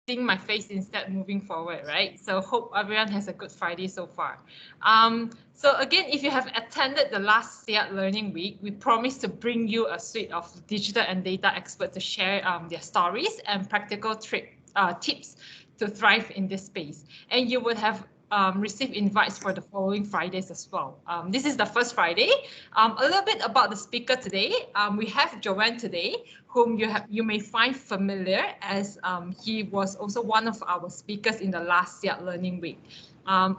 seeing my face instead moving forward, right? So hope everyone has a good Friday so far. So again, if you have attended the last SEAT Learning Week, we promise to bring you a suite of digital and data experts to share their stories and practical tips to thrive in this space. And you would have received invites for the following Fridays as well. This is the first Friday. A little bit about the speaker today. We have Joanne today, whom you may find familiar as he was also one of our speakers in the last SEAT Learning Week.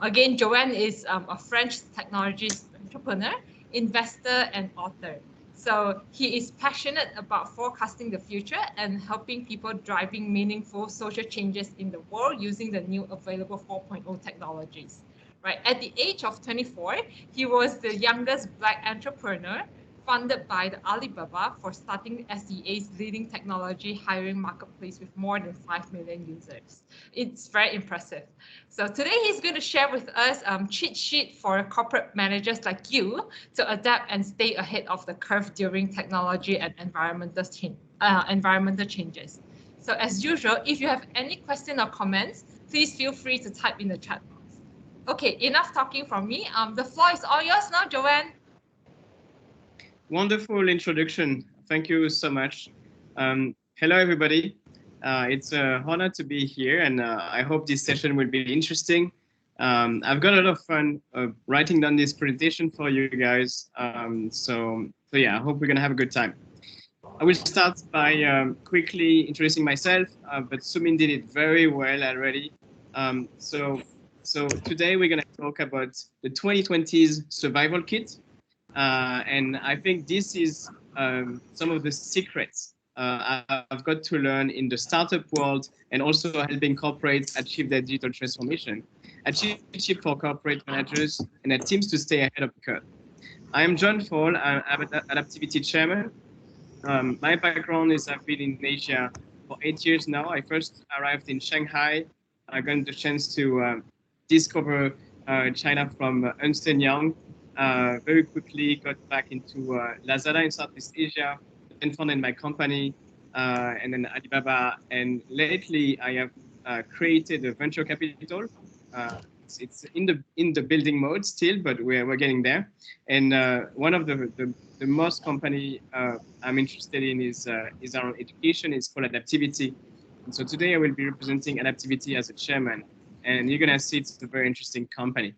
Again, Joanne is a French technology entrepreneur, investor, and author. So he is passionate about forecasting the future and helping people driving meaningful social changes in the world using the new available 4.0 technologies. Right. At the age of 24, he was the youngest Black entrepreneur funded by the Alibaba for starting SEA's leading technology hiring marketplace with more than 5 million users. It's very impressive. So today he's going to share with us cheat sheet for corporate managers like you to adapt and stay ahead of the curve during technology and environmental changes. So as usual, if you have any question or comments, please feel free to type in the chat box. Okay, enough talking from me. The floor is all yours now, Joanne. Wonderful introduction. Thank you so much. Hello, everybody. It's an honor to be here, and I hope this session will be interesting. I've got a lot of fun writing down this presentation for you guys. So yeah, I hope we're going to have a good time. I will start by quickly introducing myself, but Sumin did it very well already. So today we're going to talk about the 2020s survival kit. And I think this is some of the secrets I've got to learn in the startup world and also helping corporates achieve their digital transformation. A cheat sheet for corporate managers and their teams to stay ahead of the curve. I am John Fall, I'm Adaptivity chairman. My background is I've been in Asia for 8 years now. I first arrived in Shanghai. I got the chance to discover China from Ernst & Young. Very quickly got back into Lazada in Southeast Asia, then founded my company, and then Alibaba. And lately, I have created a venture capital. It's in the building mode still, but we're getting there. And one of the most company I'm interested in is around education. It's called Adaptivity. And so today I will be representing Adaptivity as a chairman. And you're gonna see it's a very interesting company.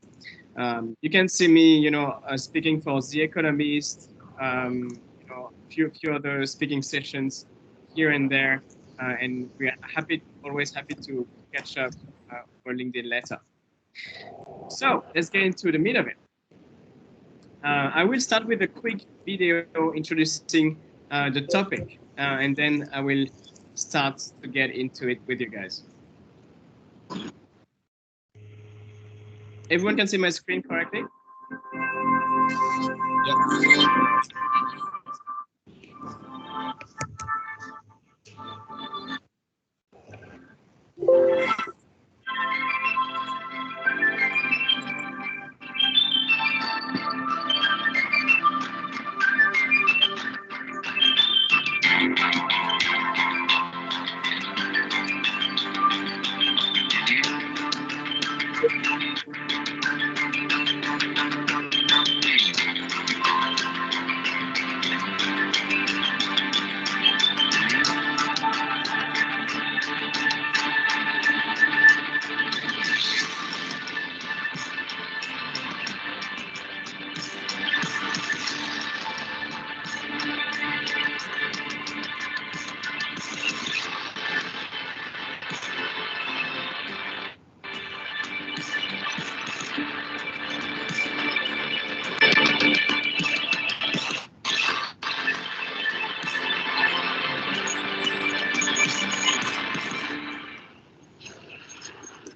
You can see me, speaking for The Economist, a few other speaking sessions here and there, and we're always happy to catch up for LinkedIn later. So let's get into the meat of it. I will start with a quick video introducing the topic, and then I will start to get into it with you guys. Everyone can see my screen correctly? Yeah.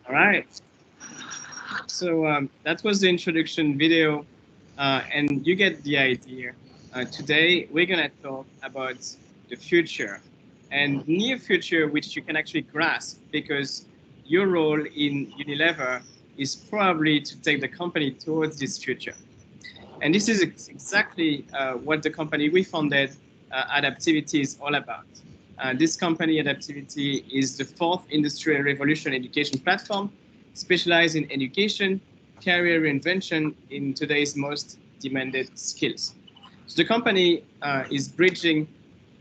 All right. So that was the introduction video, and you get the idea. Today, we're going to talk about the future and near future, which you can actually grasp because your role in Unilever is probably to take the company towards this future. And this is exactly what the company we founded, Adaptivity, is all about. This company, Adaptivity, is the fourth industrial revolution education platform specialized in education, career reinvention in today's most demanded skills. So the company is bridging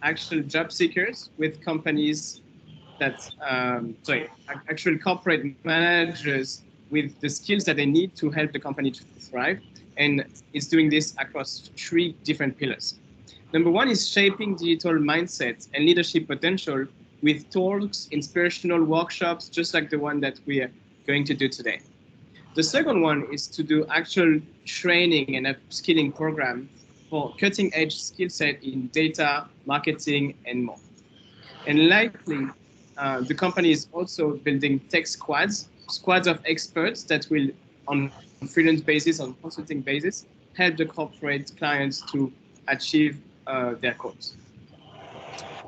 actual job seekers with companies that, actual corporate managers with the skills that they need to help the company to thrive. And it's doing this across three different pillars. Number one is shaping digital mindset and leadership potential with talks, inspirational workshops, just like the one that we are going to do today. The second one is to do actual training and upskilling program for cutting edge skill set in data, marketing, and more. And likely, the company is also building tech squads of experts that will, on freelance basis, on consulting basis, help the corporate clients to achieve their goals.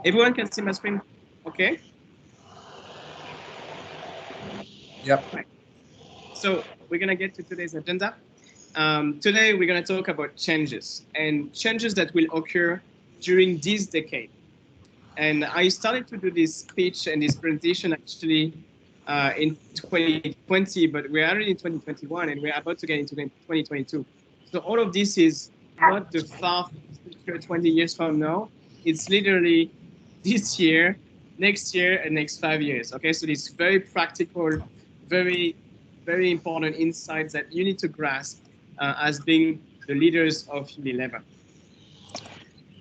Everyone can see my screen, okay? Yep. Right. So we're gonna get to today's agenda. Today we're gonna talk about changes and changes that will occur during this decade. And I started to do this speech and this presentation actually in 2020, but we're already in 2021 and we're about to get into 2022. So all of this is not the far future 20 years from now. It's literally this year, next year, and next 5 years. Okay, so these very practical, very, very important insights that you need to grasp as being the leaders of Unilever.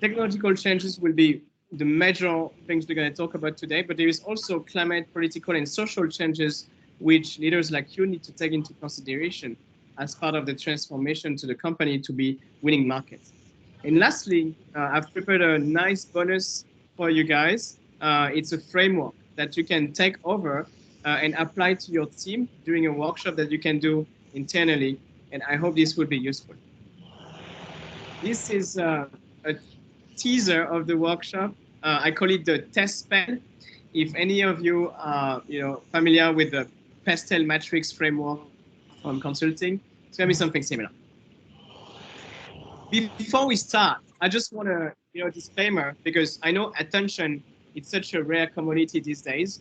Technological changes will be the major things we're going to talk about today, but there is also climate, political, and social changes which leaders like you need to take into consideration as part of the transformation to the company to be winning markets. And lastly, I've prepared a nice bonus for you guys. It's a framework that you can take over and apply to your team during a workshop that you can do internally. And I hope this will be useful. This is a teaser of the workshop. I call it the test bed. If any of you are familiar with the pastel matrix framework from consulting, it's going to be something similar. Before we start, I just want to, disclaimer, because I know attention is such a rare commodity these days.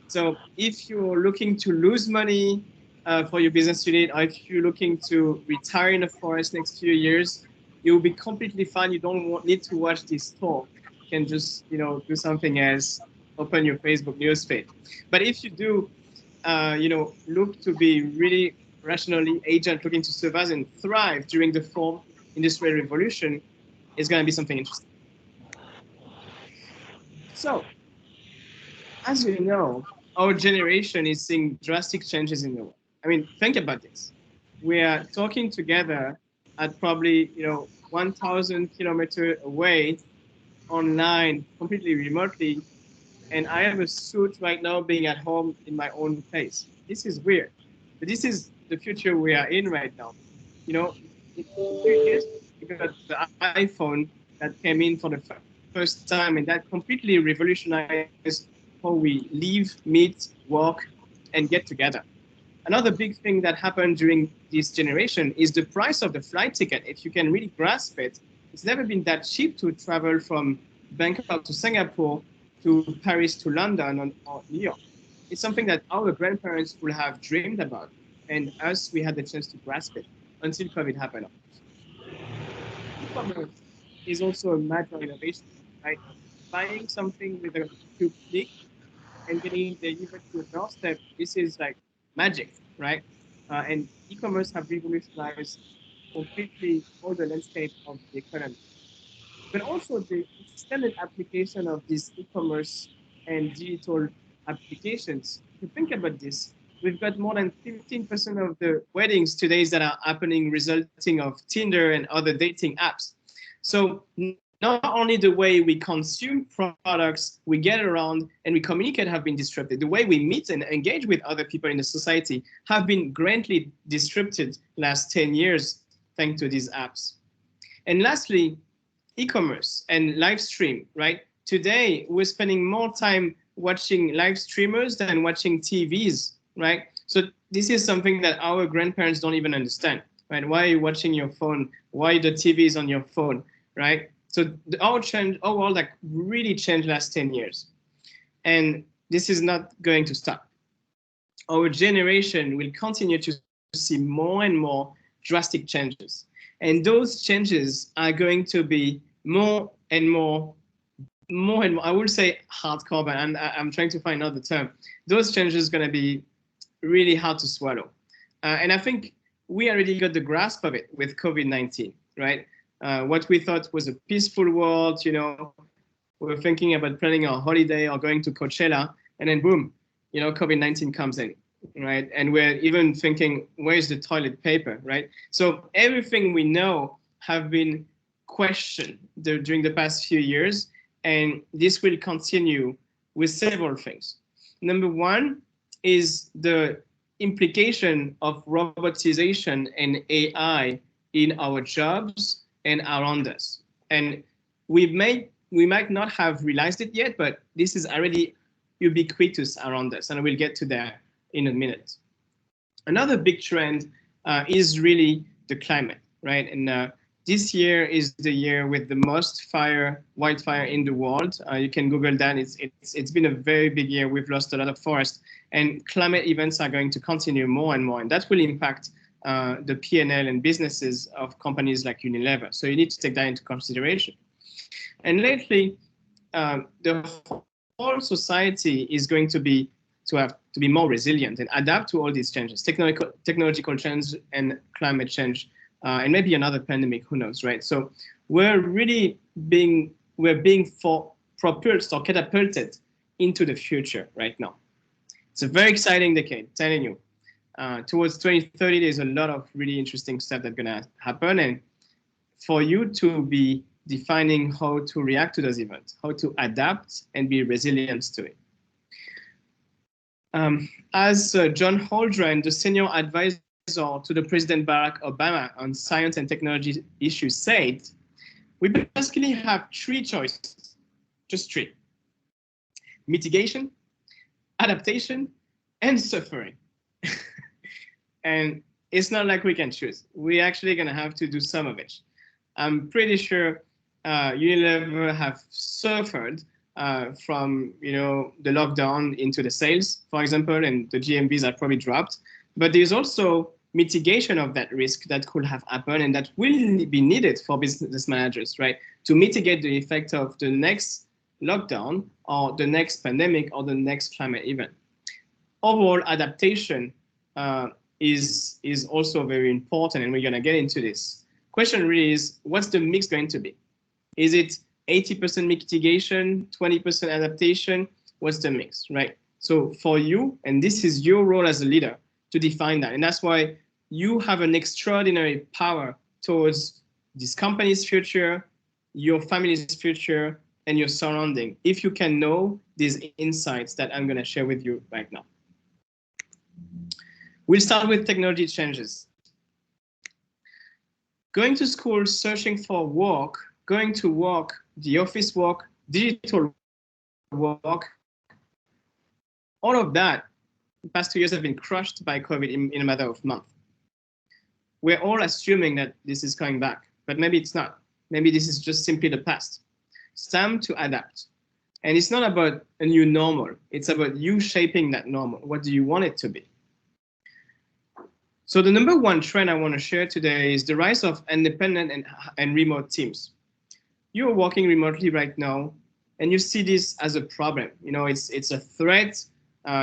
So if you're looking to lose money for your business unit, or if you're looking to retire in the forest next few years, you'll be completely fine. You don't need to watch this talk. You can just, do something else, open your Facebook newsfeed. But if you do, look to be really rationally agent, looking to survive and thrive during the fourth industrial revolution, is going to be something interesting. So, as you know, our generation is seeing drastic changes in the world. I mean, think about this. We are talking together at probably 1,000 kilometers away, online, completely remotely, and I have a suit right now being at home in my own place. This is weird, but this is the future we are in right now. In 2 years, we got the iPhone that came in for the first time, and that completely revolutionized how we live, meet, work, and get together. Another big thing that happened during this generation is the price of the flight ticket. If you can really grasp it, it's never been that cheap to travel from Bangkok to Singapore to Paris to London or New York. It's something that our grandparents would have dreamed about, and us, we had the chance to grasp it until COVID happened. E-commerce is also a major innovation, right? Buying something with a few clicks and getting it delivered to your doorstep, this is like magic, right? And e-commerce have revolutionized completely all the landscape of the economy. But also the extended application of this e-commerce and digital applications. If you think about this, we've got more than 15% of the weddings today that are happening resulting of Tinder and other dating apps. So not only the way we consume products, we get around and we communicate have been disrupted. The way we meet and engage with other people in the society have been greatly disrupted last 10 years thanks to these apps. And lastly, e-commerce and live stream, right? Today, we're spending more time watching live streamers than watching TVs, right? So this is something that our grandparents don't even understand, right? Why are you watching your phone? Why the TV is on your phone, right? So our world like really changed last 10 years. And this is not going to stop. Our generation will continue to see more and more drastic changes. And those changes are going to be more and more, I would say hardcore, but I'm trying to find another term. Those changes are going to be really hard to swallow. And I think we already got the grasp of it with COVID-19, right? What we thought was a peaceful world, we were thinking about planning our holiday or going to Coachella, and then boom, COVID-19 comes in, right? And we're even thinking, where's the toilet paper, right? So everything we know have been questioned during the past few years, and this will continue with several things. Number one is the implication of robotization and AI in our jobs and around us. And we might not have realized it yet, but this is already ubiquitous around us, and we'll get to that in a minute. Another big trend is really the climate, right? And this year is the year with the most wildfire in the world. You can Google that. It's been a very big year. We've lost a lot of forest, and climate events are going to continue more and more, and that will impact the P&L and businesses of companies like Unilever. So you need to take that into consideration. And lately, the whole society is going to be more resilient and adapt to all these changes, technological change and climate change, and maybe another pandemic, who knows, right? So we're being propelled or catapulted into the future right now. It's a very exciting decade, telling you. Towards 2030, there's a lot of really interesting stuff that's gonna happen, and for you to be defining how to react to those events, how to adapt and be resilient to it. As John Holdren, the senior advisor to the President Barack Obama on science and technology issues, said, we basically have three choices, just three: mitigation, adaptation, and suffering. And it's not like we can choose. We're actually going to have to do some of it. I'm pretty sure Unilever have suffered from the lockdown into the sales, for example, and the GMVs have probably dropped. But there's also mitigation of that risk that could have happened and that will be needed for business managers, right? To mitigate the effect of the next lockdown or the next pandemic or the next climate event. Overall adaptation is also very important, and we're going to get into this. Question really is, what's the mix going to be? Is it 80% mitigation, 20% adaptation? What's the mix, right? So for you, and this is your role as a leader to define that. And that's why you have an extraordinary power towards this company's future, your family's future, and your surrounding, if you can know these insights that I'm going to share with you right now. We'll start with technology changes. Going to school, searching for work, going to work, the office work, digital work, all of that, the past 2 years have been crushed by COVID in a matter of months. We're all assuming that this is coming back, but maybe it's not. Maybe this is just simply the past. It's time to adapt. And it's not about a new normal. It's about you shaping that normal. What do you want it to be? So the number one trend I want to share today is the rise of independent and remote teams. You're working remotely right now, and you see this as a problem. It's a threat.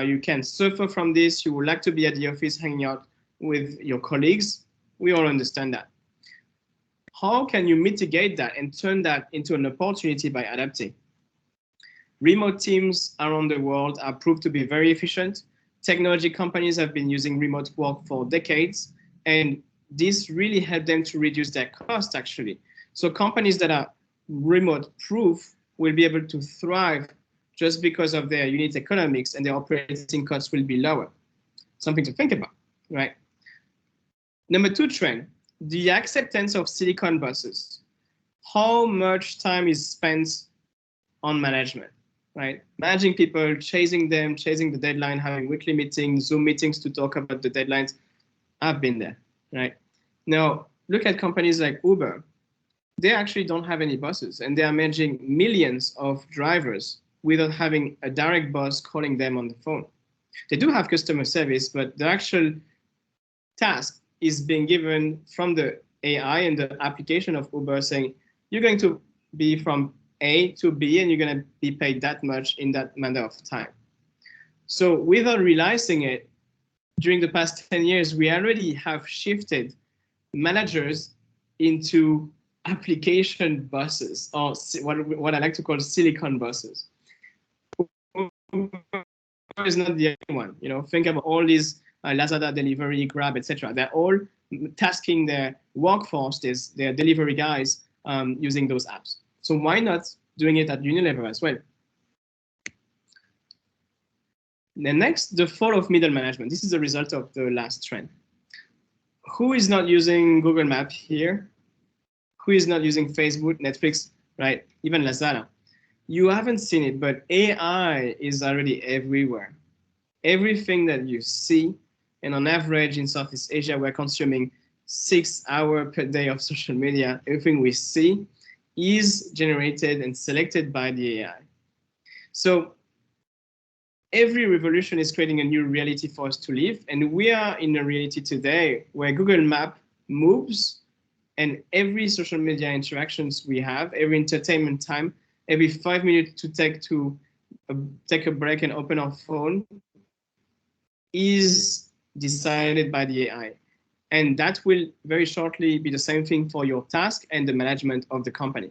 You can suffer from this. You would like to be at the office hanging out with your colleagues. We all understand that. How can you mitigate that and turn that into an opportunity by adapting? Remote teams around the world are proved to be very efficient. Technology companies have been using remote work for decades, and this really helped them to reduce their cost, actually. So companies that are remote proof will be able to thrive just because of their unit economics, and their operating costs will be lower. Something to think about, right? Number two trend, the acceptance of silicon bosses. How much time is spent on management, right? Managing people, chasing them, chasing the deadline, having weekly meetings, Zoom meetings to talk about the deadlines. I've been there, right? Now, look at companies like Uber. They actually don't have any bosses, and they are managing millions of drivers without having a direct boss calling them on the phone. They do have customer service, but the actual task is being given from the AI and the application of Uber saying, you're going to be from A to B and you're going to be paid that much in that matter of time. So without realizing it, during the past 10 years, we already have shifted managers into application bosses, or what I like to call silicon bosses. Uber is not the only one. You know, think about all these Lazada delivery, Grab, etc. They're all tasking their workforce, their delivery guys, using those apps. So why not doing it at Unilever as well? And next, the fall of middle management. This is a result of the last trend. Who is not using Google Maps here? Who is not using Facebook, Netflix, right? Even Lazada. You haven't seen it, but AI is already everywhere. Everything that you see, and on average in Southeast Asia, we're consuming 6 hours per day of social media. Everything we see is generated and selected by the AI. So every revolution is creating a new reality for us to live. And we are in a reality today where Google Maps moves, and every social media interactions we have, every entertainment time, every 5 minutes to take a break and open our phone is decided by the AI. And that will very shortly be the same thing for your task and the management of the company.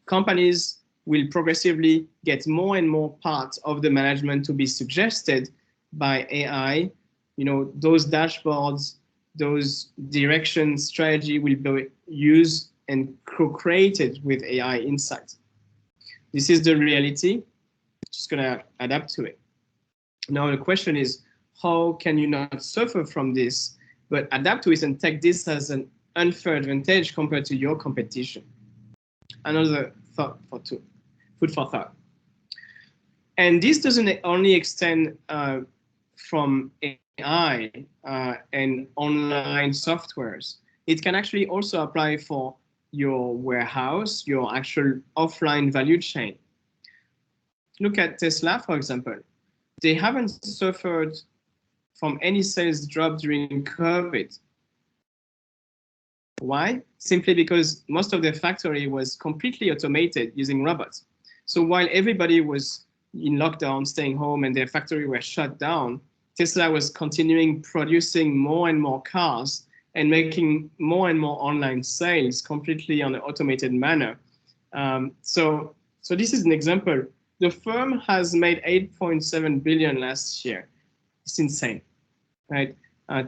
Companies will progressively get more and more parts of the management to be suggested by AI. You know, those dashboards, those direction strategy will be used and co-created with AI insights. This is the reality. Just gonna adapt to it. Now the question is, how can you not suffer from this, but adapt to it and take this as an unfair advantage compared to your competition? Another thought for two. Food for thought. And this doesn't only extend from AI and online softwares. It can actually also apply for your warehouse, your actual offline value chain. Look at Tesla, for example. They haven't suffered from any sales drop during COVID. Why? Simply because most of their factory was completely automated using robots. So while everybody was in lockdown, staying home, and their factory were shut down, Tesla was continuing producing more and more cars and making more and more online sales completely on an automated manner. So this is an example. The firm has made 8.7 billion last year. It's insane, right?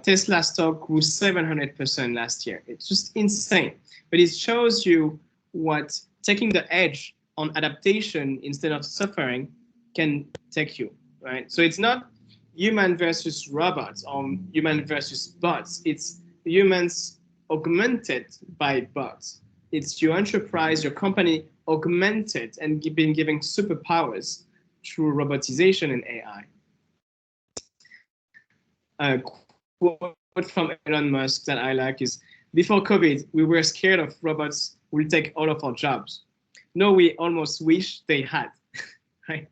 Tesla stock grew 700% last year. It's just insane. But it shows you what taking the edge on adaptation instead of suffering can take you, right? So it's not human versus robots or human versus bots. It's humans augmented by bots. It's your enterprise, your company augmented and being given superpowers through robotization and AI. A quote from Elon Musk that I like is, before COVID, we were scared of robots will take all of our jobs. No, we almost wish they had, right?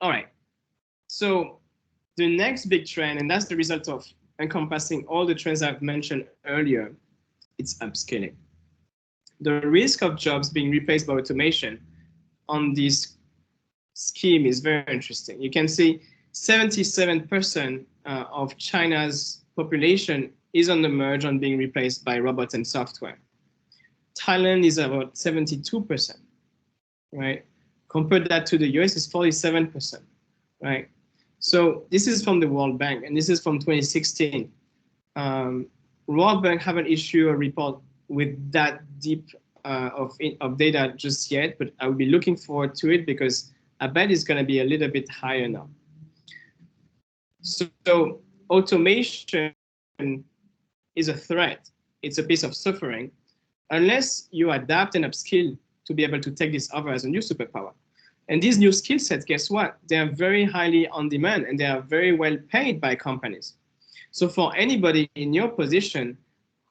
All right, so the next big trend, and that's the result of encompassing all the trends I've mentioned earlier, it's upscaling. The risk of jobs being replaced by automation on this scheme is very interesting. You can see 77% of China's population is on the merge on being replaced by robots and software. Thailand is about 72%, right? Compare that to the US is 47%, right? So this is from the World Bank, and this is from 2016. World Bank haven't issued a report with that deep of data just yet, but I will be looking forward to it because I bet it's going to be a little bit higher now. So automation is a threat. It's a piece of suffering unless you adapt and upskill to be able to take this over as a new superpower. And these new skill sets, guess what? They are very highly on demand and they are very well paid by companies. So for anybody in your position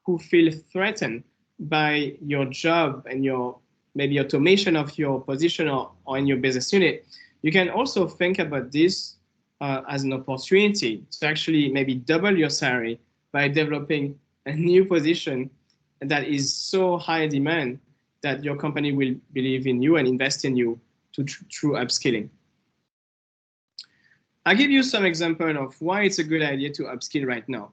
who feel threatened by your job and your maybe automation of your position or in your business unit, you can also think about this as an opportunity to actually maybe double your salary by developing a new position that is so high demand that your company will believe in you and invest in you through upskilling. I'll give you some example of why it's a good idea to upskill right now.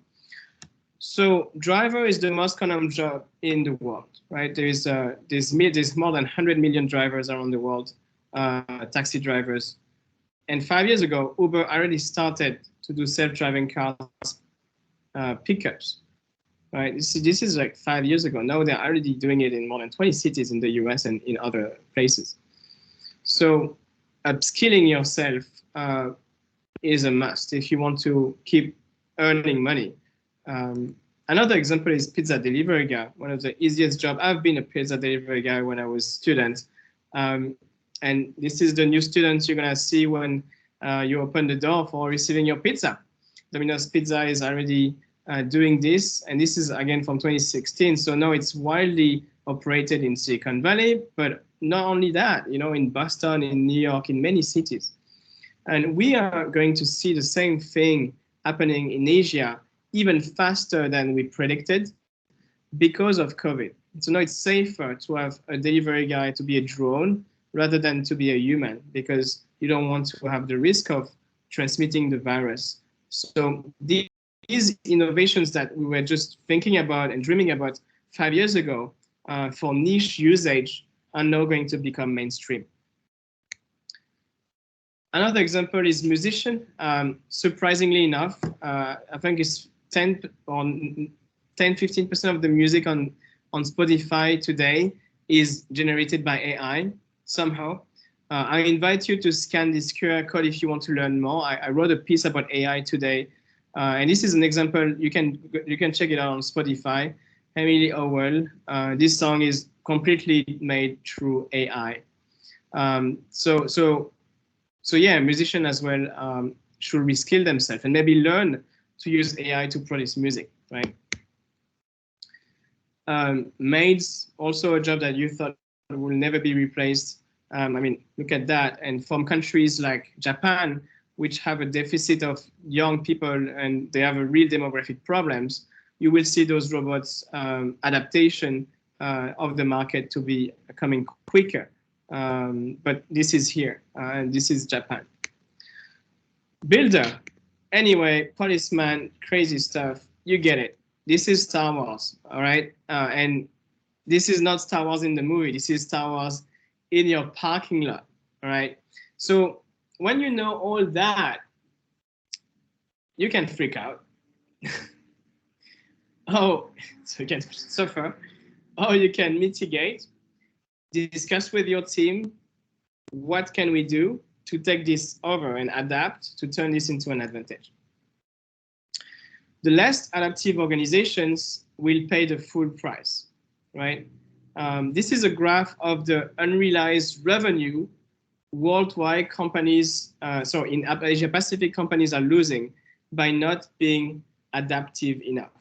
So driver is the most common job in the world, right? There's more than 100 million drivers around the world, taxi drivers. And 5 years ago, Uber already started to do self-driving cars pickups, right? This is like 5 years ago. Now they're already doing it in more than 20 cities in the US and in other places. So upskilling yourself is a must if you want to keep earning money. Another example is pizza delivery guy, one of the easiest jobs. I've been a pizza delivery guy when I was a student. And this is the new students you're gonna see when you open the door for receiving your pizza. Domino's Pizza is already doing this, and this is again from 2016. So now it's widely operated in Silicon Valley, but not only that, in Boston, in New York, in many cities. And we are going to see the same thing happening in Asia even faster than we predicted because of COVID. So now it's safer to have a delivery guy to be a drone rather than to be a human, because you don't want to have the risk of transmitting the virus. So these innovations that we were just thinking about and dreaming about 5 years ago for niche usage are now going to become mainstream. Another example is musician. Surprisingly enough, I think it's 10-15% of the music on Spotify today is generated by AI somehow. I invite you to scan this QR code if you want to learn more. I wrote a piece about AI today, and this is an example. You can check it out on Spotify. Emily Owell. This song is completely made through AI. So yeah, musicians as well should reskill themselves and maybe learn to use AI to produce music, right? Maids, also a job that you thought will never be replaced. I mean, look at that. And from countries like Japan, which have a deficit of young people and they have a real demographic problems, you will see those robots adaptation of the market to be coming quicker. But this is here, and this is Japan. Builder, anyway, policeman, crazy stuff, you get it. This is Star Wars, all right? And this is not Star Wars in the movie, this is Star Wars in your parking lot, all right? So when you know all that, you can freak out. So you can suffer, or you can mitigate, discuss with your team, what can we do to take this over and adapt to turn this into an advantage. The less adaptive organizations will pay the full price, right? This is a graph of the unrealized revenue worldwide companies, so in Asia Pacific companies are losing by not being adaptive enough,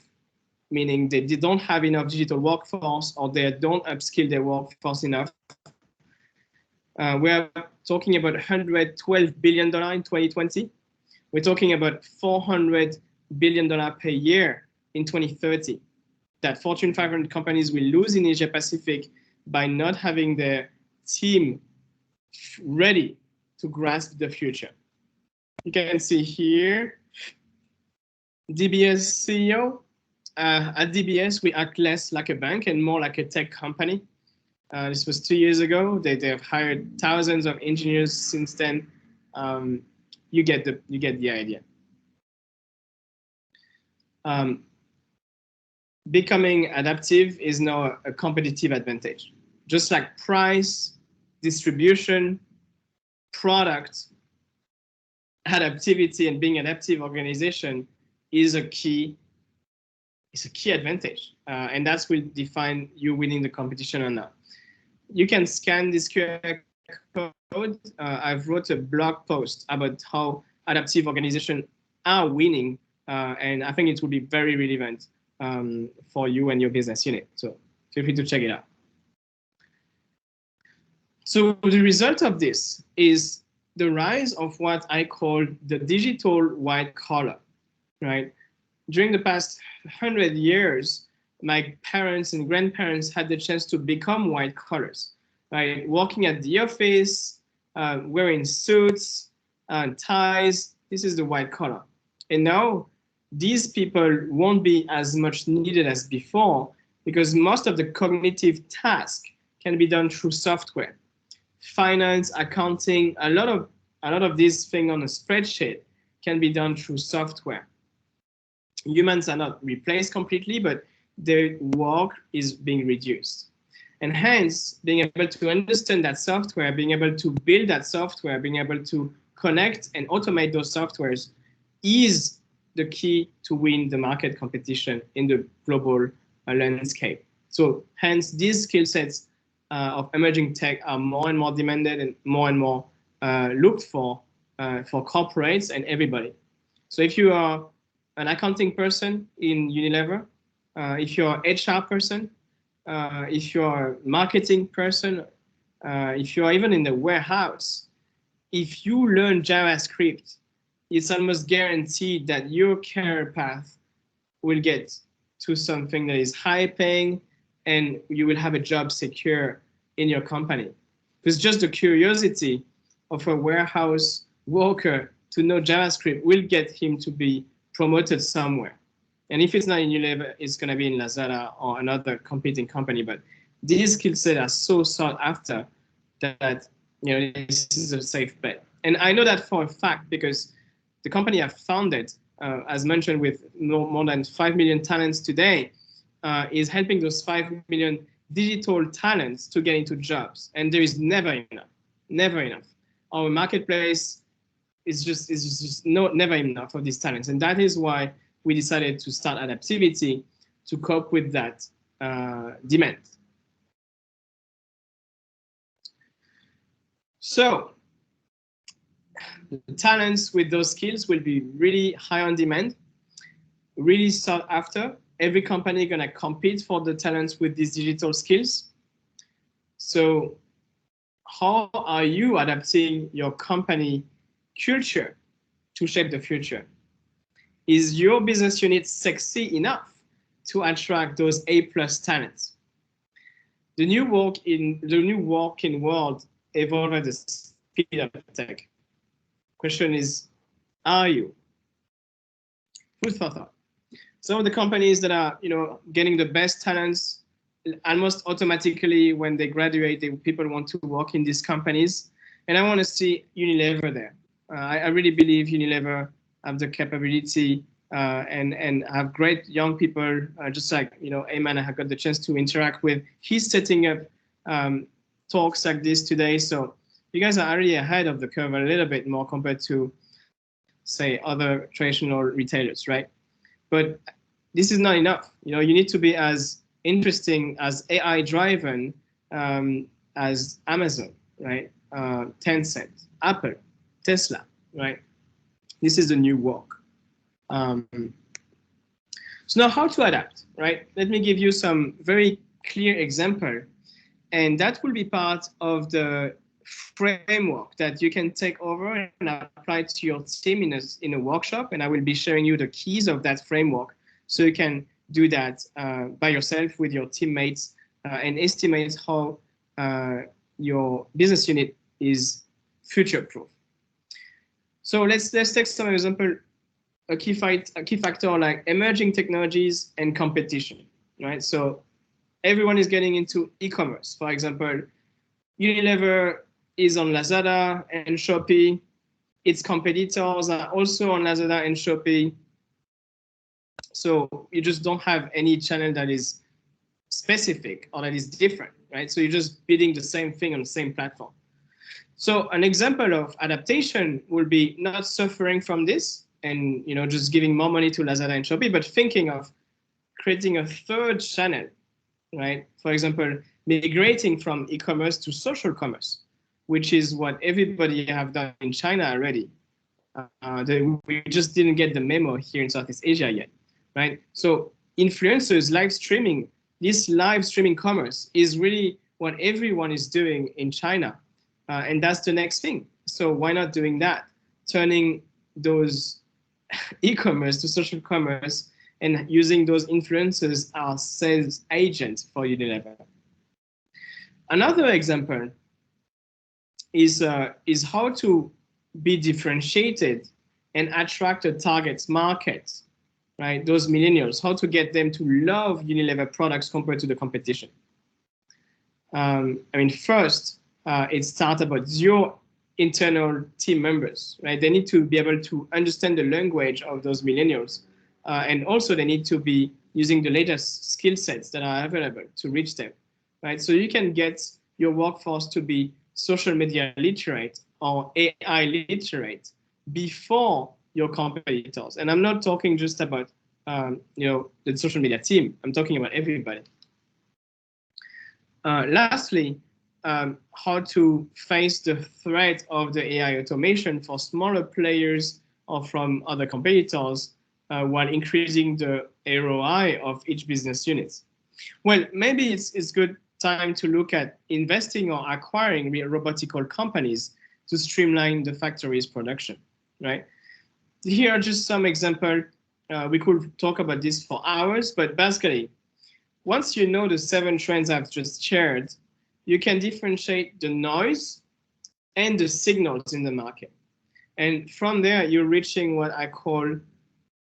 meaning they don't have enough digital workforce or they don't upskill their workforce enough. We're talking about $112 billion in 2020. We're talking about $400 billion per year in 2030 that Fortune 500 companies will lose in Asia Pacific by not having their team ready to grasp the future. You can see here, DBS CEO. At DBS, we act less like a bank and more like a tech company. This was 2 years ago. They have hired thousands of engineers since then. You get the idea. Becoming adaptive is now a competitive advantage. Just like price, distribution, product, adaptivity, and being an adaptive organization is a key. It's a key advantage, and that will define you winning the competition or not. You can scan this QR code. I've wrote a blog post about how adaptive organizations are winning, and I think it will be very relevant for you and your business unit. So feel free to check it out. So the result of this is the rise of what I call the digital white collar, right? During the past 100 years, my parents and grandparents had the chance to become white collars, right? Working at the office, wearing suits, ties. This is the white collar. And now these people won't be as much needed as before because most of the cognitive tasks can be done through software. Finance, accounting, a lot of these things on a spreadsheet can be done through software. Humans are not replaced completely, but their work is being reduced. And hence, being able to understand that software, being able to build that software, being able to connect and automate those softwares is the key to win the market competition in the global landscape. So hence, these skill sets of emerging tech are more and more demanded and more looked for corporates and everybody. So if you are an accounting person in Unilever, if you're an HR person, if you're a marketing person, if you're even in the warehouse, if you learn JavaScript, it's almost guaranteed that your career path will get to something that is high paying and you will have a job secure in your company. Because just the curiosity of a warehouse worker to know JavaScript will get him to be promoted somewhere. And if it's not in Unilever, it's going to be in Lazada or another competing company. But these skill sets are so sought after that this is a safe bet. And I know that for a fact because the company I founded, as mentioned, with more than 5 million talents today, is helping those 5 million digital talents to get into jobs. And there is never enough. Our marketplace is just never enough of these talents. And that is why we decided to start Adaptivity to cope with that demand. So the talents with those skills will be really high on demand, really sought after. Every company gonna compete for the talents with these digital skills. So how are you adapting your company culture to shape the future? Is your business unit sexy enough to attract those A+ talents? The new working world evolves at the speed of tech. Question is, are you? Food for thought. Some of the companies that are getting the best talents almost automatically when they graduate, people want to work in these companies. And I want to see Unilever there. I really believe Unilever have the capability and have great young people, just like Ayman I have got the chance to interact with. He's setting up talks like this today. So you guys are already ahead of the curve a little bit more compared to, say, other traditional retailers, right? But this is not enough. You need to be as interesting, as AI driven as Amazon, right? Tencent, Apple, Tesla, right? This is the new work. So now how to adapt, right? Let me give you some very clear example, and that will be part of the framework that you can take over and apply to your team in a workshop, and I will be sharing you the keys of that framework so you can do that by yourself with your teammates and estimate how your business unit is future-proof. So let's take some example. A key factor like emerging technologies and competition, right? So everyone is getting into e-commerce. For example, Unilever is on Lazada and Shopee. Its competitors are also on Lazada and Shopee. So you just don't have any channel that is specific or that is different, right? So you're just bidding the same thing on the same platform. So an example of adaptation will be not suffering from this and just giving more money to Lazada and Shopee, but thinking of creating a third channel, right? For example, migrating from e-commerce to social commerce, which is what everybody have done in China already. We just didn't get the memo here in Southeast Asia yet, right? So influencers, live streaming, this live streaming commerce is really what everyone is doing in China. And that's the next thing. So why not doing that? Turning those e-commerce to social commerce and using those influencers as sales agents for Unilever. Another example is how to be differentiated and attract a target market, right? Those millennials, how to get them to love Unilever products compared to the competition. I mean, first, it starts about your internal team members, right? They need to be able to understand the language of those millennials. And also they need to be using the latest skill sets that are available to reach them, right? So you can get your workforce to be social media literate or AI literate before your competitors. And I'm not talking just about the social media team. I'm talking about everybody. Lastly, how to face the threat of the AI automation for smaller players or from other competitors while increasing the ROI of each business unit. Well, maybe it's good time to look at investing or acquiring robotical companies to streamline the factory's production, right? Here are just some examples. We could talk about this for hours, but basically, once you know the 7 trends I've just shared, you can differentiate the noise and the signals in the market. And from there, you're reaching what I call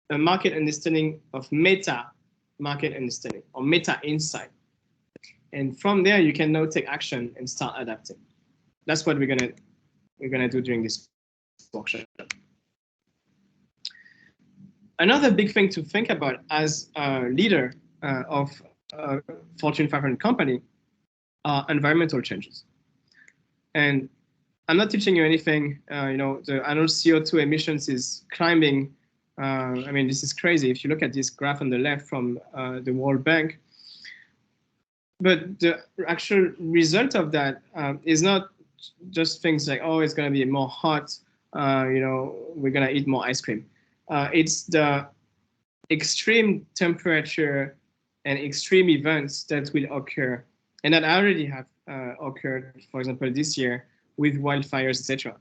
a market understanding of meta market understanding or meta insight. And from there, you can now take action and start adapting. That's what we're gonna do during this workshop. Another big thing to think about as a leader of a Fortune 500 company are environmental changes. And I'm not teaching you anything. The annual CO2 emissions is climbing. I mean, this is crazy. If you look at this graph on the left from the World Bank, but the actual result of that is not just things like, oh, it's going to be more hot, we're going to eat more ice cream. It's the extreme temperature and extreme events that will occur and that already have occurred, for example, this year with wildfires, etc.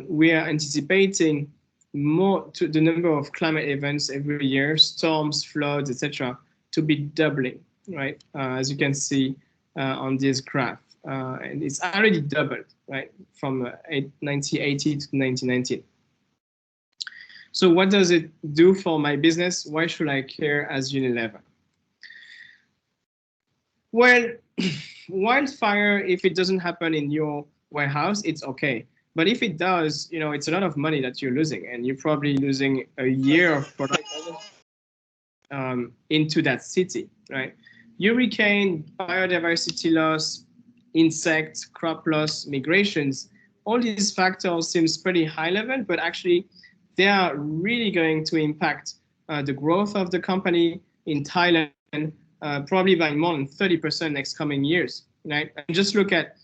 We are anticipating more to the number of climate events every year, storms, floods, etc., to be doubling, right? As you can see on this graph. And it's already doubled, right, from 1980 to 1919. So what does it do for my business? Why should I care as Unilever? Well, wildfire, if it doesn't happen in your warehouse, it's okay. But if it does, it's a lot of money that you're losing, and you're probably losing a year of production into that city, right? Hurricane, biodiversity loss, insects, crop loss, migrations, all these factors seems pretty high level, but actually they are really going to impact the growth of the company in Thailand, probably by more than 30% next coming years, right? And just look at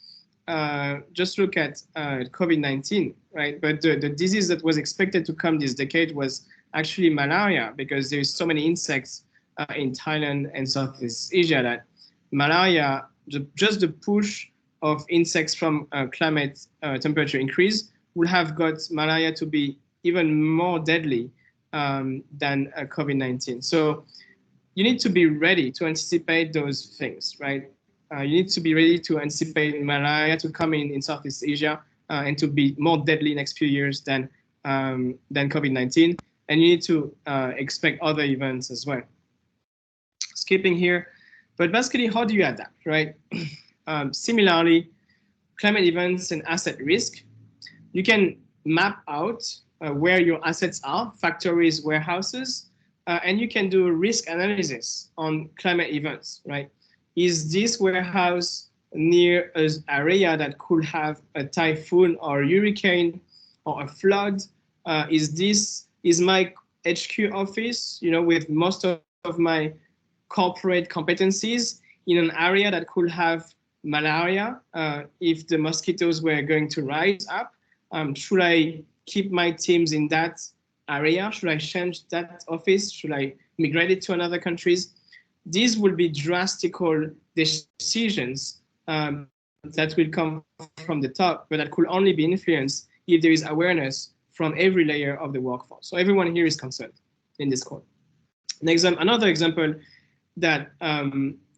COVID-19, right? But the disease that was expected to come this decade was actually malaria, because there's so many insects in Thailand and Southeast Asia that malaria, just the push of insects from climate temperature increase would have got malaria to be even more deadly than COVID-19. So you need to be ready to anticipate those things, right? You need to be ready to anticipate malaria to come in Southeast Asia and to be more deadly next few years than COVID-19. And you need to expect other events as well. Skipping here, but basically, how do you adapt, right? Similarly, climate events and asset risk, you can map out where your assets are, factories, warehouses, and you can do risk analysis on climate events, right? Is this warehouse near an area that could have a typhoon or a hurricane or a flood? Is my HQ office, with most of my corporate competencies in an area that could have malaria if the mosquitoes were going to rise up? Should I keep my teams in that area? Should I change that office? Should I migrate it to another countries? These will be drastic decisions that will come from the top, but that could only be influenced if there is awareness from every layer of the workforce. So everyone here is concerned in this call. Another example that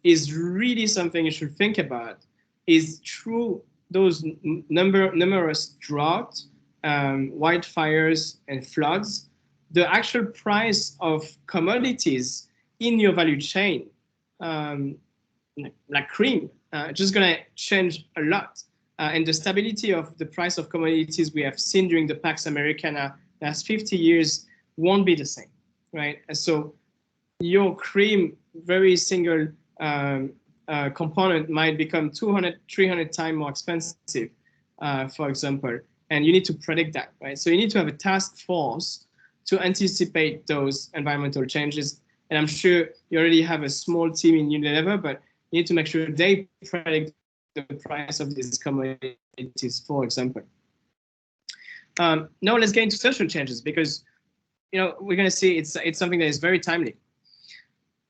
is really something you should think about is through those numerous droughts, wildfires, and floods, the actual price of commodities in your value chain, like cream, just going to change a lot. And the stability of the price of commodities we have seen during the Pax Americana last 50 years won't be the same, right? And so your cream, very single component might become 200, 300 times more expensive, for example, and you need to predict that, right? So you need to have a task force to anticipate those environmental changes. And I'm sure you already have a small team in Unilever, but you need to make sure they predict the price of these commodities, for example. Now let's get into social changes, because we're going to see it's something that is very timely.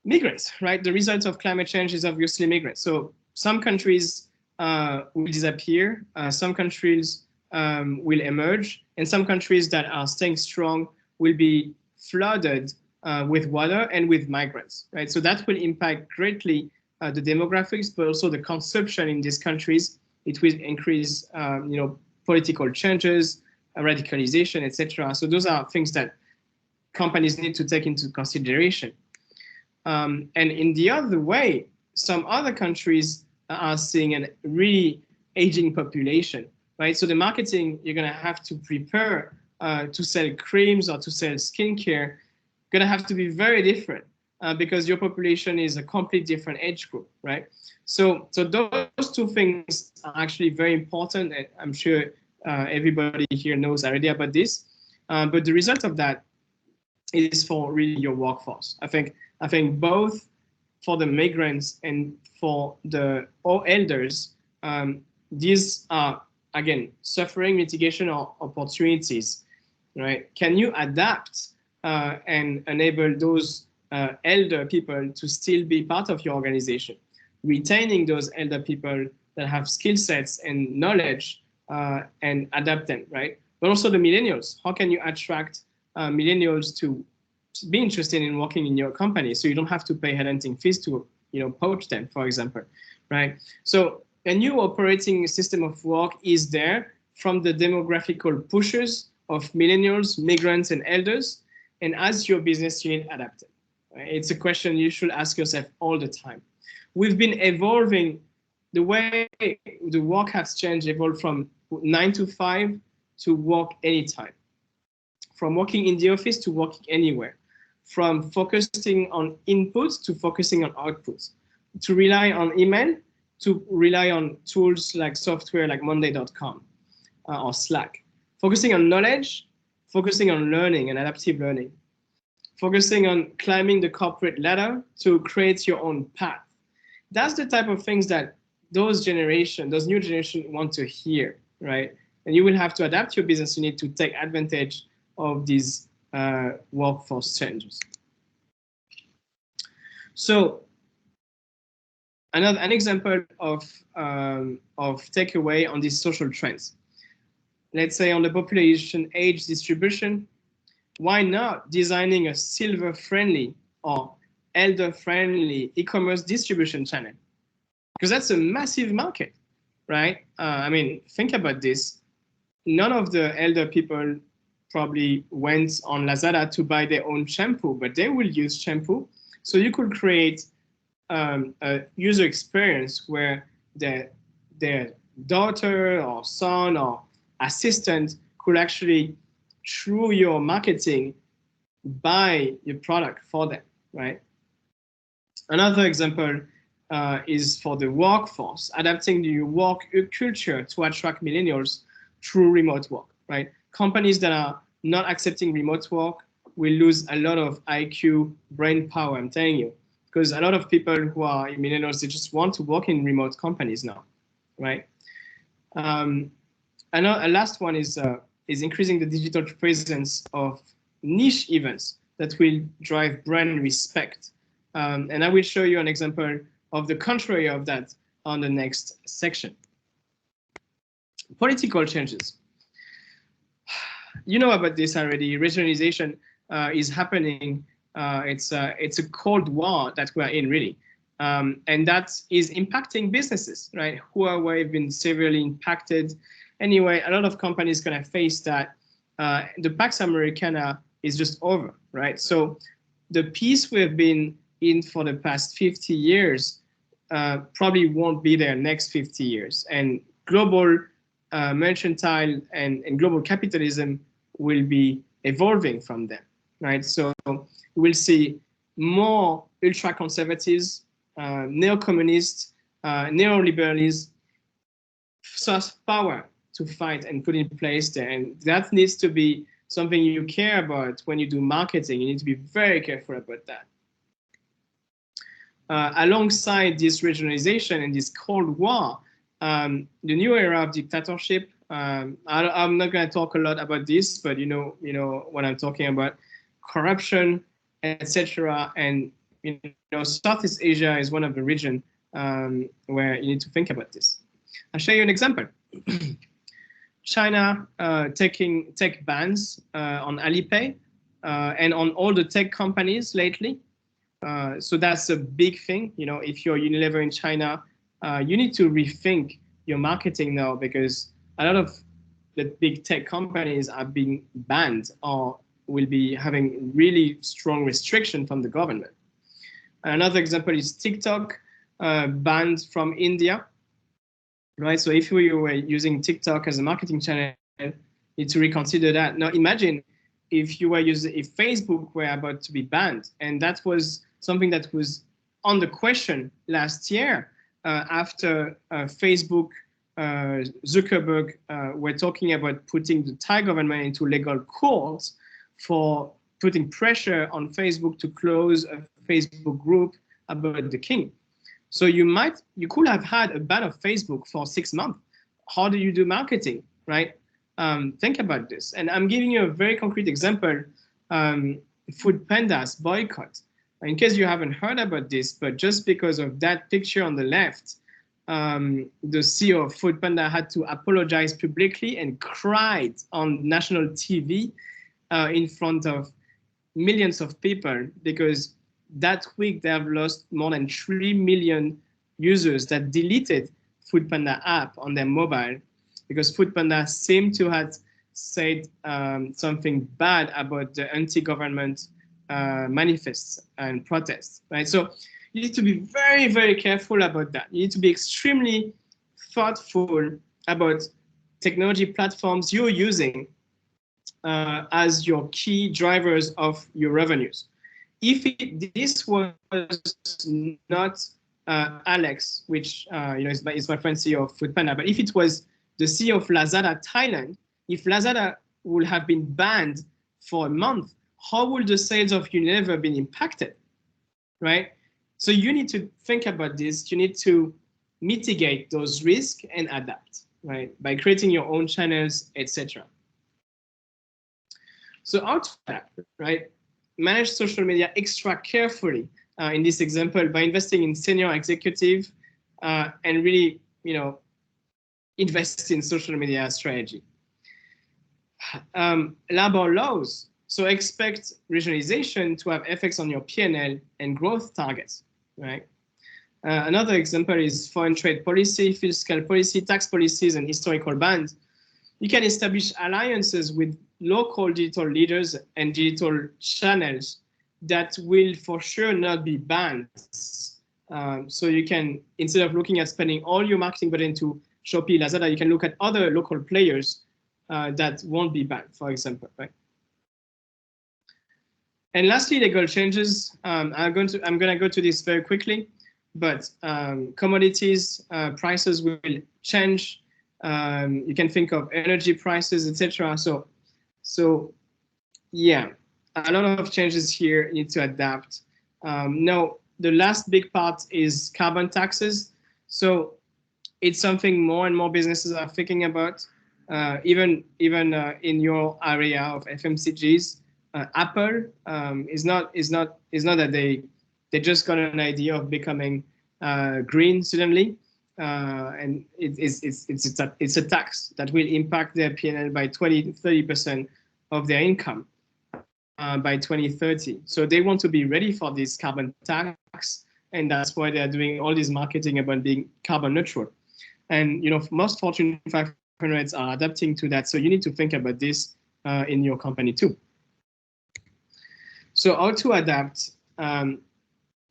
Migrants, right? The result of climate change is obviously migrants. So some countries will disappear, some countries will emerge, and some countries that are staying strong will be flooded with water and with migrants, right? So that will impact greatly the demographics, but also the consumption in these countries. It will increase, political changes, radicalization, etc. So those are things that companies need to take into consideration. And in the other way, some other countries are seeing a really aging population, right? So the marketing you're going to have to prepare to sell creams or to sell skincare, going to have to be very different because your population is a completely different age group, right? So those two things are actually very important, and I'm sure everybody here knows already about this. But the result of that is for really your workforce. I think both for the migrants and for the elders, these are, again, suffering mitigation or opportunities, right? Can you adapt and enable those elder people to still be part of your organization, retaining those elder people that have skill sets and knowledge and adapt them, right? But also the millennials. How can you attract millennials to be interested in working in your company, so you don't have to pay headhunting fees to poach them, for example, right? So a new operating system of work is there from the demographical pushes of millennials, migrants, and elders. And as your business unit adapted, right? It's a question you should ask yourself all the time. We've been evolving. The way the work has changed, evolved from 9 to 5 to work anytime, from working in the office to working anywhere, from focusing on inputs to focusing on outputs, to rely on email to rely on tools like software like Monday.com or Slack, focusing on knowledge, focusing on learning and adaptive learning, focusing on climbing the corporate ladder to create your own path. That's the type of things that those new generation want to hear, right? And you will have to adapt your business unit to take advantage of these workforce changes. So an example of takeaway on these social trends. Let's say on the population age distribution, why not designing a silver-friendly or elder-friendly e-commerce distribution channel? Because that's a massive market, right? I mean, think about this. None of the elder people probably went on Lazada to buy their own shampoo, but they will use shampoo. So you could create a user experience where their daughter or son or assistant could actually, through your marketing, buy your product for them, right? Another example is for the workforce, adapting the work culture to attract millennials through remote work, right? Companies that are not accepting remote work will lose a lot of IQ, brain power, I'm telling you, because a lot of people who are millennials, they just want to work in remote companies now, right? And a last one is increasing the digital presence of niche events that will drive brand respect. And I will show you an example of the contrary of that on the next section. Political changes. You know about this already. Regionalization is happening. It's a cold war that we're in, really. And that is impacting businesses, right? Huawei have been severely impacted. Anyway, a lot of companies going to face that. The Pax Americana is just over, right? So the peace we've been in for the past 50 years probably won't be there next 50 years. And global mercantile and global capitalism will be evolving from them, right? So we'll see more ultra-conservatives, neo-communists, neoliberalism, soft power to fight and put in place there. And that needs to be something you care about when you do marketing. You need to be very careful about that. Alongside this regionalization and this Cold War, the new era of dictatorship. I'm not going to talk a lot about this, but you know what I'm talking about: corruption, etc. And Southeast Asia is one of the regions where you need to think about this. I'll show you an example. China taking tech bans on Alipay and on all the tech companies lately. So that's a big thing. If you're Unilever in China, you need to rethink your marketing now, because a lot of the big tech companies are being banned or will be having really strong restriction from the government. Another example is TikTok, banned from India, right? So if you were using TikTok as a marketing channel, you need to reconsider that. Now imagine if you were using, if Facebook were about to be banned, and that was something that was on the question last year after Facebook, Zuckerberg were talking about putting the Thai government into legal courts for putting pressure on Facebook to close a Facebook group about the king. So you could have had a ban of Facebook for 6 months. How do you do marketing, right? Think about this. And I'm giving you a very concrete example, Food Panda's boycott. In case you haven't heard about this, but just because of that picture on the left, the CEO of Food Panda had to apologize publicly and cried on national TV in front of millions of people, because that week they have lost more than 3 million users that deleted Food Panda app on their mobile, because Food Panda seemed to have said something bad about the anti-government manifests and protests, right? So you need to be very, very careful about that. You need to be extremely thoughtful about technology platforms you're using as your key drivers of your revenues. If this was not Alex, which is my friend CEO of Foodpanda, but if it was the CEO of Lazada Thailand, if Lazada would have been banned for a month, how would the sales of Unilever have been impacted, right? So you need to think about this. You need to mitigate those risks and adapt, right? By creating your own channels, etc. So how to adapt, right? Manage social media extra carefully in this example by investing in senior executive and really, invest in social media strategy. Labor laws. So expect regionalization to have effects on your P&L and growth targets, right? Another example is foreign trade policy, fiscal policy, tax policies, and historical bans. You can establish alliances with local digital leaders and digital channels that will for sure not be banned. So you can, instead of looking at spending all your marketing budget into Shopee, Lazada, you can look at other local players that won't be banned, for example, right? And lastly, legal changes. I'm going to go to this very quickly, but commodities prices will change. You can think of energy prices, etc. So yeah, a lot of changes here. You need to adapt. Now, the last big part is carbon taxes. So it's something more and more businesses are thinking about. Even in your area of FMCGs. Apple is not that they just got an idea of becoming green suddenly. and it's a tax that will impact their P&L by 20-30% of their income by 2030. So they want to be ready for this carbon tax, and that's why they are doing all this marketing about being carbon neutral. And most Fortune 500s are adapting to that. So you need to think about this in your company too. So how to adapt?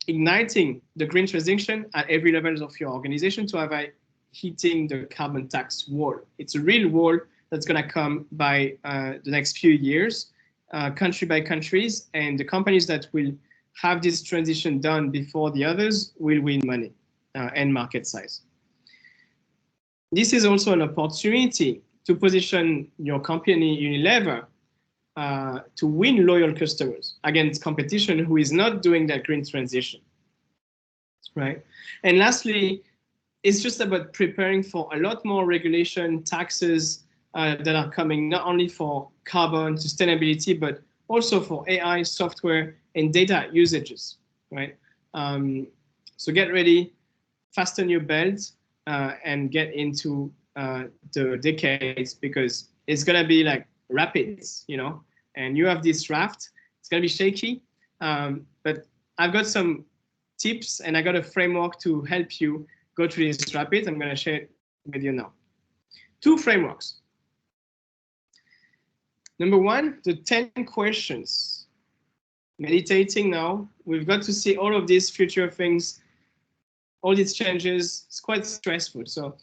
Igniting the green transition at every level of your organization to avoid hitting the carbon tax wall. It's a real wall that's going to come by the next few years, country by countries, and the companies that will have this transition done before the others will win money and market size. This is also an opportunity to position your company, Unilever, to win loyal customers against competition who is not doing that green transition, right? And lastly, it's just about preparing for a lot more regulation, taxes that are coming, not only for carbon sustainability, but also for AI, software, and data usages, right? So get ready, fasten your belts, and get into the decades, because it's gonna be like rapids, and you have this raft. It's gonna be shaky, but I've got some tips and I got a framework to help you go through this rapids. I'm gonna share it with you now. 2 frameworks. Number 1, the 10 questions. Meditating now. We've got to see all of these future things, all these changes. It's quite stressful. So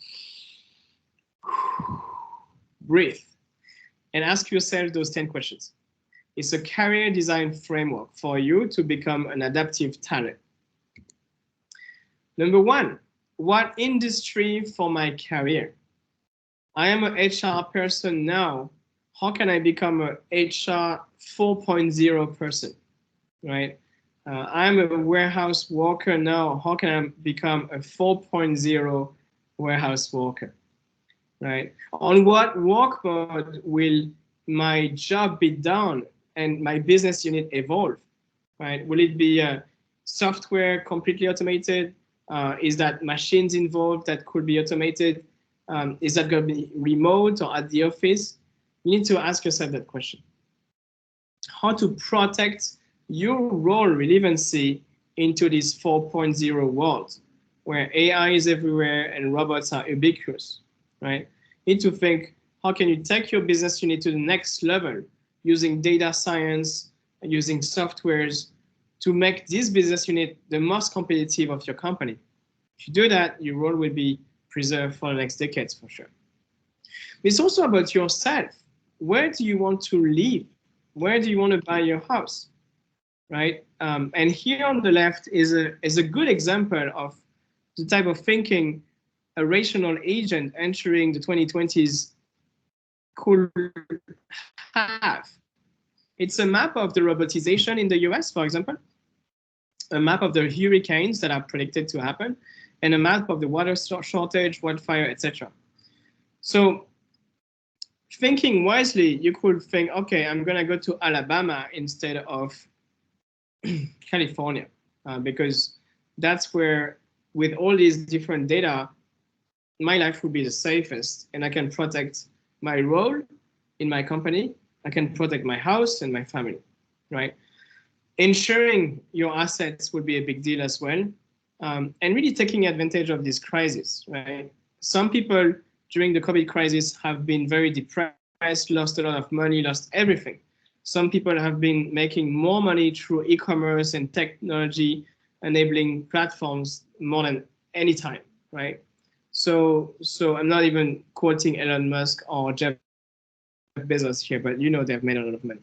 breathe and ask yourself those 10 questions. It's a career design framework for you to become an adaptive talent. Number 1, what industry for my career? I am an HR person now. How can I become a HR 4.0 person, right? I'm a warehouse worker now. How can I become a 4.0 warehouse worker, right? On what work mode will my job be done and my business unit evolve, right? Will it be a software completely automated? Is that machines involved that could be automated? Is that going to be remote or at the office? You need to ask yourself that question. How to protect your role relevancy into this 4.0 world where AI is everywhere and robots are ubiquitous, right? You need to think, how can you take your business unit to the next level using data science, using softwares to make this business unit the most competitive of your company. If you do that, your role will be preserved for the next decades for sure. It's also about yourself. Where do you want to live? Where do you want to buy your house, right? And here on the left is a good example of the type of thinking a rational agent entering the 2020s could have. It's a map of the robotization in the US, for example, a map of the hurricanes that are predicted to happen, and a map of the water shortage, wildfire, etc. So thinking wisely, you could think, okay, I'm going to go to Alabama instead of California, because that's where, with all these different data, my life would be the safest, and I can protect my role in my company. I can protect my house and my family, right? Ensuring your assets would be a big deal as well, and really taking advantage of this crisis, right? Some people during the COVID crisis have been very depressed, lost a lot of money, lost everything. Some people have been making more money through e-commerce and technology enabling platforms more than any time, right? So I'm not even quoting Elon Musk or Jeff Bezos here, but they've made a lot of money.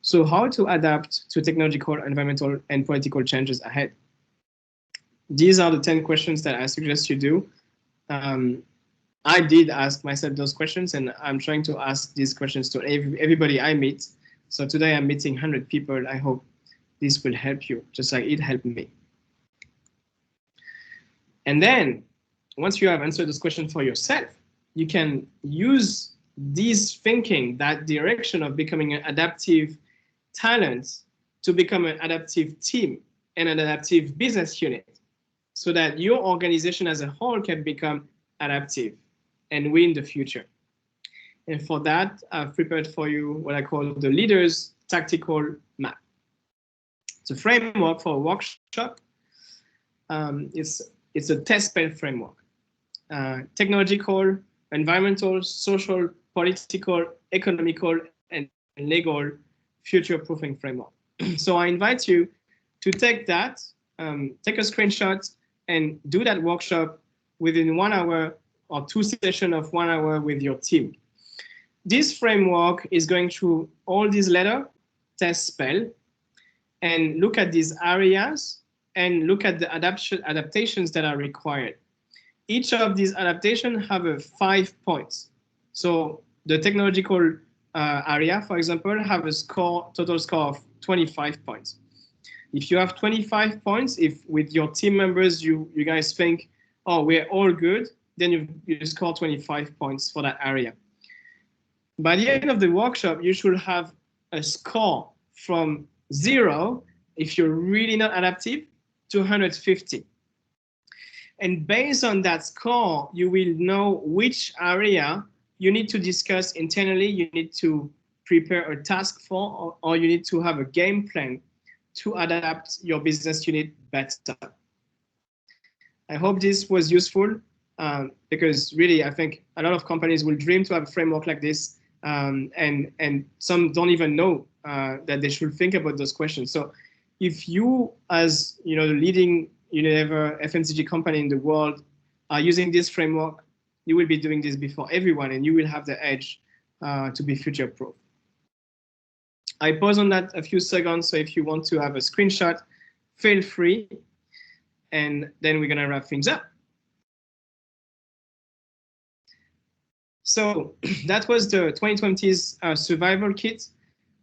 So how to adapt to technological, environmental, and political changes ahead? These are the 10 questions that I suggest you do. I did ask myself those questions, and I'm trying to ask these questions to everybody I meet. So today I'm meeting 100 people. I hope this will help you, just like it helped me. And then once you have answered this question for yourself, you can use this thinking, that direction of becoming an adaptive talent, to become an adaptive team and an adaptive business unit. so that your organization as a whole can become adaptive and win the future. And for that, I've prepared for you what I call the leader's tactical map. It's a framework for a workshop. It's a test-bed framework. Technological, environmental, social, political, economical, and legal future-proofing framework. So I invite you to take that, take a screenshot, and do that workshop within 1 hour or 2 sessions of 1 hour with your team. This framework is going through all these letters, test spell, and look at these areas and look at the adaptations that are required. Each of these adaptations have 5 points. So the technological area, for example, have a total score of 25 points. If you have 25 points, if with your team members you guys think, oh, we're all good, then you score 25 points for that area. By the end of the workshop, you should have a score from 0, if you're really not adaptive, to 150. And based on that score, you will know which area you need to discuss internally, you need to prepare a task for, or you need to have a game plan to adapt your business unit better. I hope this was useful because really, I think a lot of companies will dream to have a framework like this, and some don't even know that they should think about those questions. So if you, as the leading Unilever FMCG company in the world, are using this framework, you will be doing this before everyone, and you will have the edge to be future-proof. I pause on that a few seconds, so if you want to have a screenshot, feel free, and then we're gonna wrap things up. So that was the 2020's survival kit.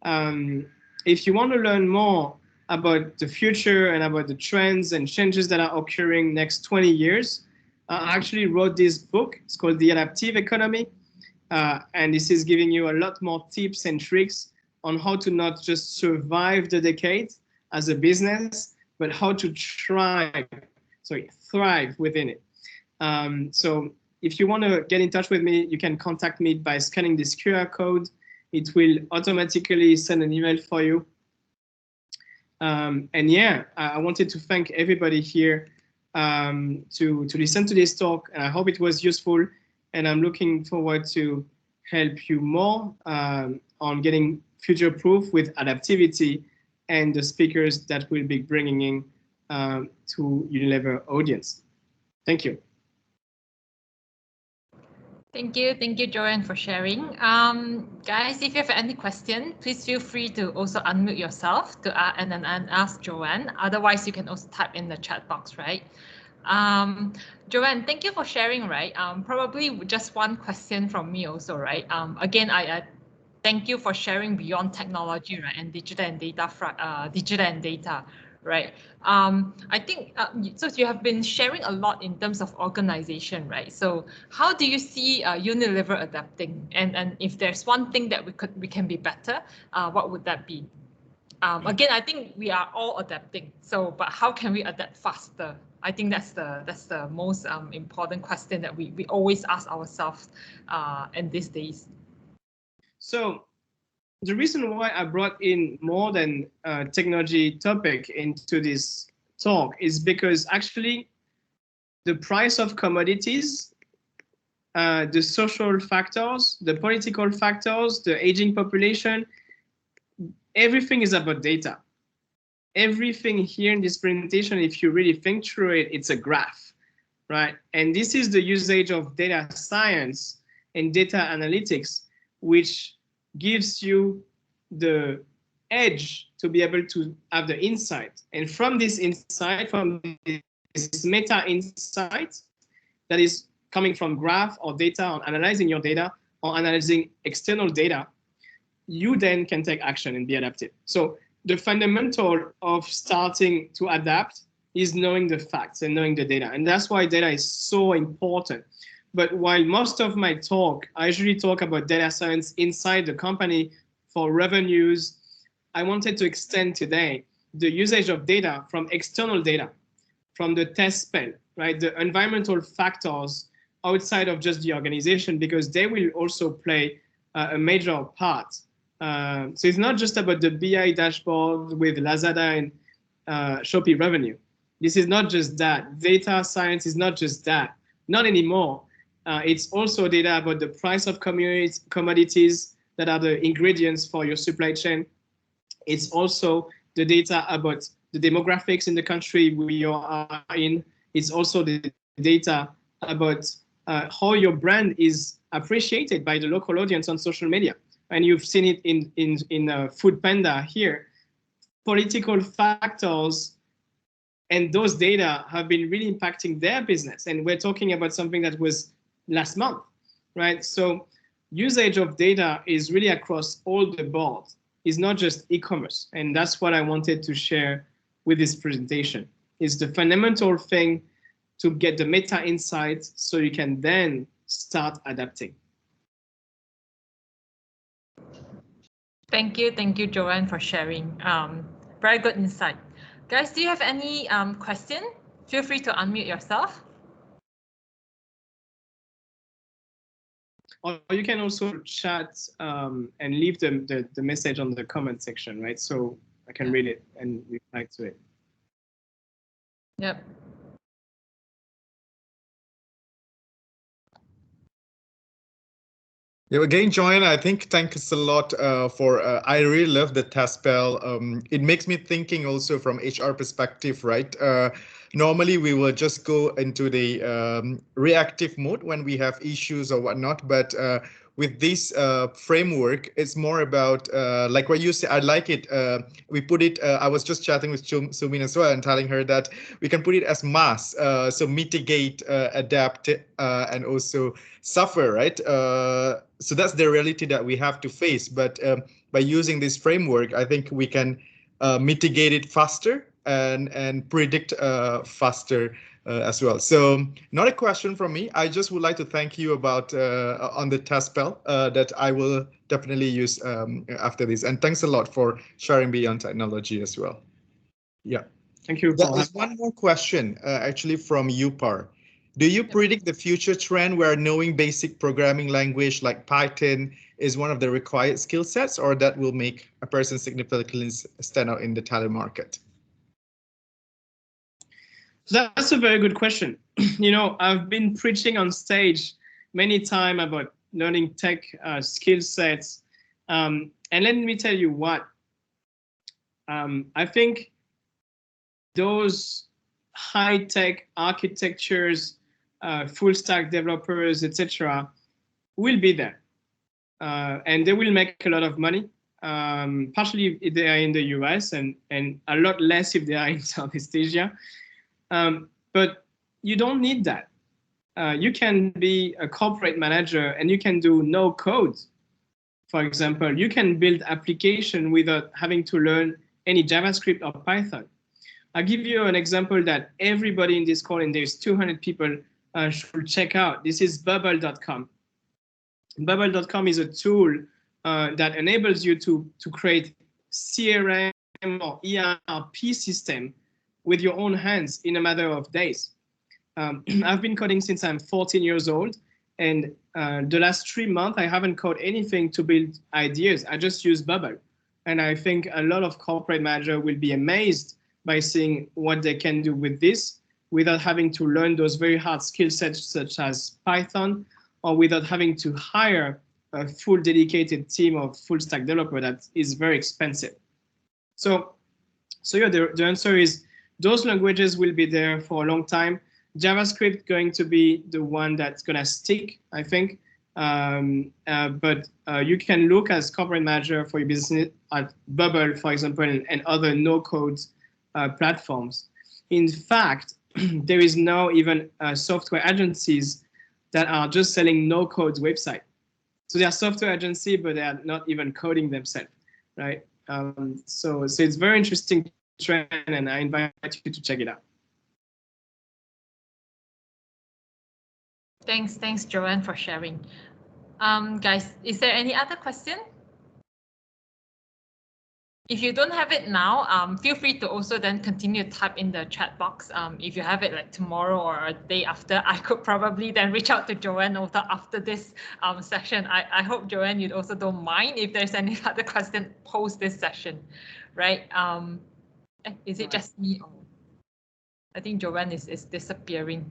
If you want to learn more about the future and about the trends and changes that are occurring next 20 years, I actually wrote this book. It's called The Adaptive Economy. And this is giving you a lot more tips and tricks on how to not just survive the decade as a business, but how to thrive within it. So if you want to get in touch with me, you can contact me by scanning this QR code. It will automatically send an email for you. And yeah, I wanted to thank everybody here to listen to this talk, and I hope it was useful. And I'm looking forward to help you more on getting future-proof with Adaptivity and the speakers that we'll be bringing in to Unilever audience. Thank you. Thank you, Joanne, for sharing. Guys, if you have any question, please feel free to also unmute yourself and ask Joanne. Otherwise, you can also type in the chat box, right? Joanne, thank you for sharing, right? Probably just one question from me also, right? Again, I thank you for sharing beyond technology, right, and digital and data, right? I think so. You have been sharing a lot in terms of organization, right? So how do you see Unilever adapting? And if there's one thing that we can be better, what would that be? Again, I think we are all adapting. So, but how can we adapt faster? I think that's the most important question that we always ask ourselves in these days. So the reason why I brought in more than technology topic into this talk is because actually the price of commodities, the social factors, the political factors, the aging population, everything is about data. Everything here in this presentation, if you really think through it, it's a graph, right? And this is the usage of data science and data analytics, which gives you the edge to be able to have the insight. And from this insight, from this meta insight that is coming from graph or data, or analyzing your data or analyzing external data, you then can take action and be adaptive. So the fundamental of starting to adapt is knowing the facts and knowing the data. And that's why data is so important. But while most of my talk, I usually talk about data science inside the company for revenues, I wanted to extend today the usage of data from external data from the test bed, right? The environmental factors outside of just the organization, because they will also play a major part. So it's not just about the BI dashboard with Lazada and Shopee revenue. This is not just that. Data science is not just that. Not anymore. It's also data about the price of commodities that are the ingredients for your supply chain. It's also the data about the demographics in the country we are in. It's also the data about how your brand is appreciated by the local audience on social media. And you've seen it in Food Panda here. Political factors and those data have been really impacting their business. And we're talking about something that was last month, right? So usage of data is really across all the board. It's not just e-commerce. And that's what I wanted to share with this presentation. It's the fundamental thing to get the meta insights so you can then start adapting. Thank you, Joanne, for sharing. Very good insight. Guys, do you have any question? Feel free to unmute yourself. Or you can also chat and leave the message on the comment section, right? So I can read it and reply to it. Yep. Yeah, again, Joanne, I think thanks a lot for, I really love the test spell. It makes me thinking also from HR perspective, right? Normally we will just go into the reactive mode when we have issues or whatnot, but with this framework, it's more about like what you say. I like it. We put it. I was just chatting with Sumin as well and telling her that we can put it as mass. So mitigate, adapt, and also suffer. Right. So that's the reality that we have to face. But by using this framework, I think we can mitigate it faster and predict faster. As well. So not a question from me. I just would like to thank you about on the test spell that I will definitely use after this. And thanks a lot for sharing beyond technology as well. Yeah. Thank you. There is one more question actually from Upar. Do you predict the future trend where knowing basic programming language like Python is one of the required skill sets, or that will make a person significantly stand out in the talent market? That's a very good question. You know, I've been preaching on stage many times about learning tech skill sets. And let me tell you what, I think those high-tech architectures, full stack developers, etc., will be there. And they will make a lot of money, partially if they are in the US and a lot less if they are in Southeast Asia. But you don't need that. You can be a corporate manager and you can do no code. For example, you can build application without having to learn any JavaScript or Python. I'll give you an example that everybody in this call, and there's 200 people, should check out. This is bubble.com. Bubble.com is a tool that enables you to create CRM or ERP system with your own hands in a matter of days. I've been coding since I'm 14 years old, and the last 3 months, I haven't coded anything to build ideas. I just use Bubble. And I think a lot of corporate managers will be amazed by seeing what they can do with this without having to learn those very hard skill sets such as Python, or without having to hire a full dedicated team of full stack developer that is very expensive. So yeah, the answer is those languages will be there for a long time. JavaScript going to be the one that's going to stick, I think. But you can look as corporate manager for your business at Bubble, for example, and other no-code platforms. In fact, there is now even software agencies that are just selling no-code website. So they are software agency, but they are not even coding themselves, right? So it's very interesting trend, and I invite you to check it out. Thanks, Joanne, for sharing. Guys, is there any other question? If you don't have it now, feel free to also then continue to type in the chat box. If you have it like tomorrow or a day after, I could probably then reach out to Joanne after this session. I hope, Joanne, you also don't mind if there's any other question post this session, right? Is it just me? I think Joanne is disappearing.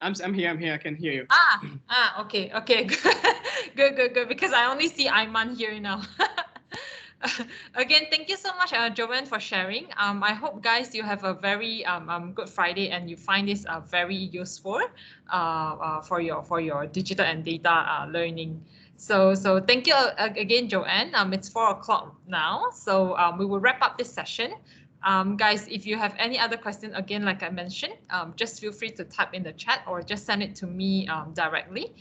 I'm here. I can hear you. Okay. Good. Because I only see Ayman here now. Again, thank you so much, Joanne, for sharing. I hope, guys, you have a very good Friday and you find this very useful for your digital and data learning. So thank you again, Joanne. It's 4 o'clock now, so we will wrap up this session. Guys, if you have any other question, again, like I mentioned, just feel free to type in the chat or just send it to me directly.